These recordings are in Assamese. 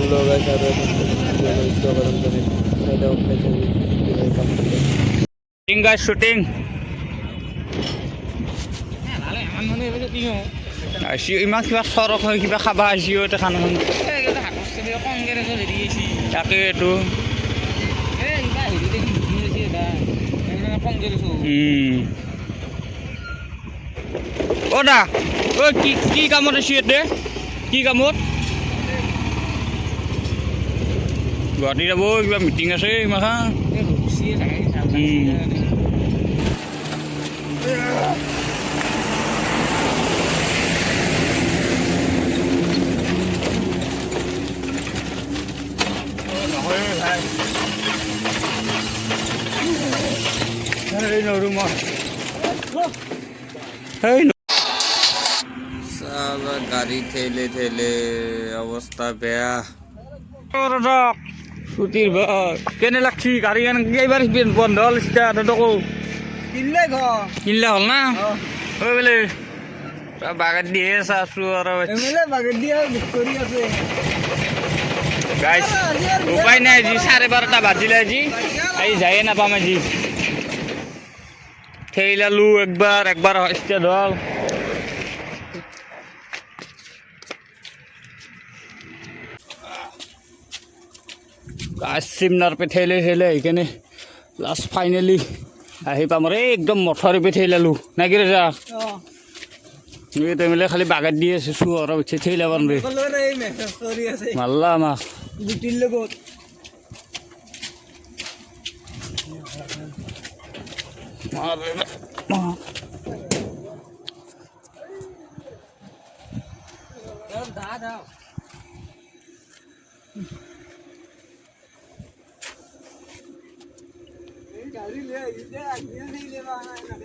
হ্যালো গাইস আৰ স্বাগতম জানাই সাইডা অফিসে কাম কৰতে shooting guys shooting ইমান কিবা চৰক হৈ কিবা খাবা আহিও এটা খানা তাকেইটো অ দা ঐ কি কামত আছি ইয়াতে কি কামত গুৱাহাটী যাব কিবা মিটিং আছে ইমাখা সালা গাড়ি ঠেলে ঠেলে অবস্থা বেয়া ছুটির কেনে লাগছি গাড়ি এইবার বন্ধ হল তোকো কিনলে হল না ওই বলে বাগান দিয়ে আছো আর গাইস উপায় নাই জি 12:30 বাজিলে জি এই যাই না পাম জি ঠেলালু একবার স্টার্ট হল सिमनार पे ठेले इकने लास्ट फाइनली आही पाम रे एकदम मथर पे ठेलालु ना कि रे जा ये तो मिले खाली बागात दी আছে সুর হচ্ছে ঠেলা বান রে মাল্লা মা বিটিল লগত মারে দাও দাও गाड़ी ले इधर आगे नहीं ले रहा है ना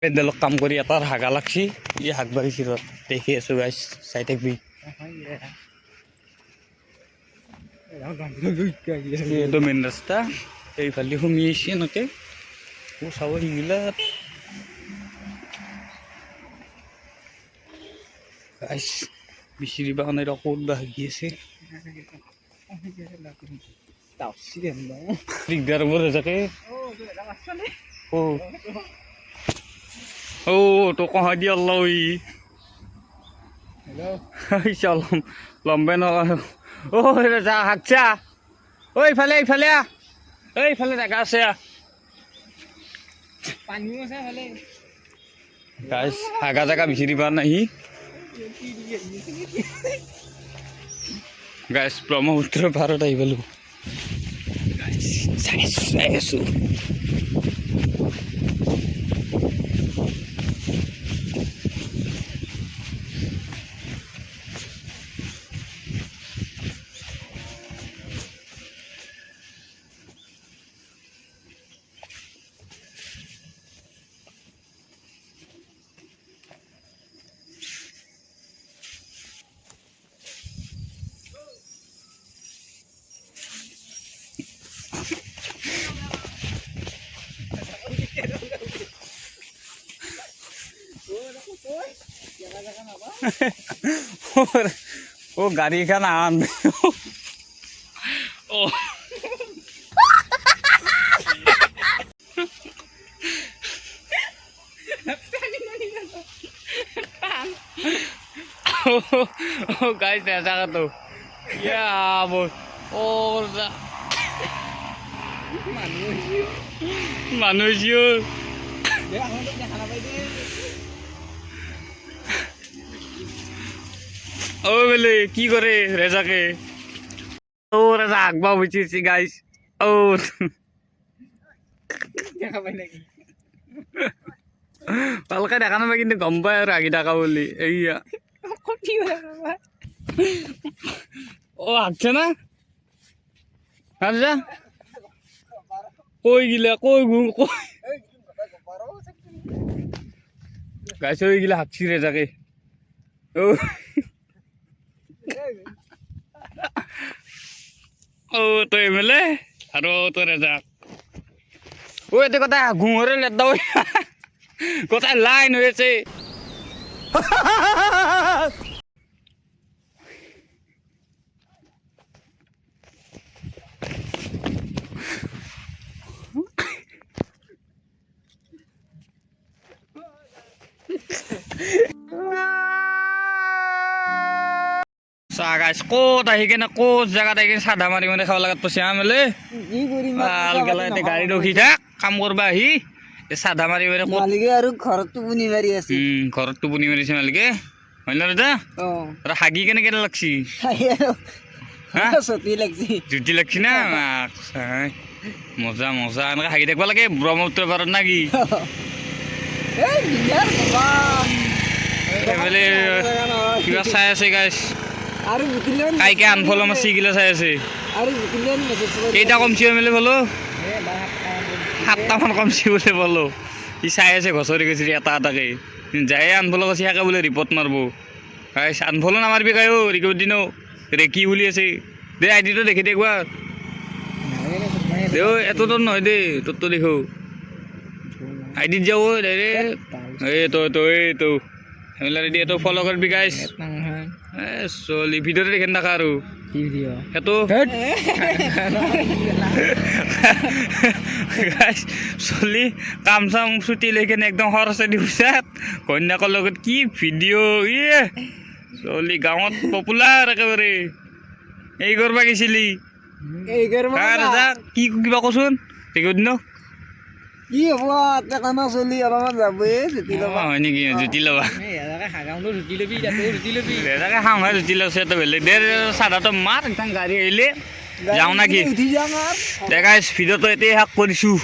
পেদলক কাম কৰি এটাৰ হাগা লাগছি ই হাগ বাৰিছি দেখি আছো গাইস চাই থাকবি এইটো মেইন ৰাস্তা এইফালে সুমি আহিছে নতে ও চাব হিগিলা গাইস বিচিৰি বাগানের অকল বাগি আছে দিগদার মরে যাকে ও তো কহা দি আল্লাহ ওই হ্যালো চল লম্বে ন ও যা হাকছা এইফালে এইফালে জায়গা আছে পানীও আছে ভালে গাইস হাগা জায়গা বিচিৰি পা নাই গাইস ব্রহ্মপুত্র ভারত আই বলু গাইস সাইসু वो गाड़ी का नाम ओ गाइस ऐसा का तो या वो और manusia ও বলে কি করে রেজাকে ও রেজা আগবা বুঝিছি গাইস ও দেখা পাই নাকি পালকা দেখা না কিন্তু গম পায় আর আগে টাকা বলি এইয়া ও আগছে না আচ্ছা কই গিলা কই ঘুম কই গাইস ওই গিলা হাঁকছি রেজাকে ও ও তো এমএলএ আর ও তো রেজা ও এতে কথা ঘুমরে লেদা ওই কোথায় লাইন হয়েছে গাইছ ক'ত আহি কিনে ক'ত জেগাত আহি কিনে চাধা মাৰি মানে খাব লগাত পইচা মেলে কি কৰিম ভাল গেলা এতিয়া গাড়ী ৰখি থাক কাম কৰবা আহি এই চাধা মাৰি মানে ক'ত মালিকে আৰু ঘৰত টোপনি মাৰি আছে ঘৰত টোপনি মাৰিছে মালিকে হয় না দাদা আৰু হাগি কেনে কেনে লাগছি হা চতি লাগছি জুতি লাগছি না মজা মজা এনেকৈ হাগি থাকিব লাগে ব্ৰহ্মপুত্ৰ পাৰত না কি এইফালে কিবা চাই আছে গাইছ আৰু বুটিলেন কাইকে আনফলো মাছি গিলা চাই আছে আৰু বুটিলেন মেছেজ কেইটা কমছি মেলে বলো 7টামান কমছি বোলে বলো সি চাই আছে ঘচৰি গেছি এটা এটাকে যাই আনফলো গেছি সেকে বোলে ৰিপৰ্ট মাৰিব গাইছ আনফলো নামাৰিবি গায়ো ৰিকৰ্ড দিনো ৰেকি বুলি আছে দে আইডিটো দেখি দে একবাৰ দে এটো তোৰ নহয় দে তোৰটো দেখো আইডিত যাও ডাইৰেক্ট এইটো সেইবিলাক ৰেডি এইটো ফ'ল' কৰিবি গাইছ চলি ভিডিঅ'তে দেখি নাথাকা আৰু সেইটো গাইছ চলি কাম চাম ছুটি লৈ কিনে একদম খৰচে দি পইচাত কন্যাকৰ লগত কি ভিডিঅ' চলি গাঁৱত পপুলাৰ একেবাৰে এই কৰিব গৈছিলি কি কিবা কচোন ৰেকৰ্ড দিন কি হ'ব টেকানা চলি অলপমান যাবই জুতি ল'বা হয় নেকি জুতি ল'বা দাদাকে খাওঁ হয় জুতি লৈছে তো বেলেগ দে চাদাটো মাৰ একদম গাড়ী আহিলে যাওঁ না কি উঠি যাম আৰু দে গাইছ ভিডিঅ'টো এতিয়াই শেষ কৰিছোঁ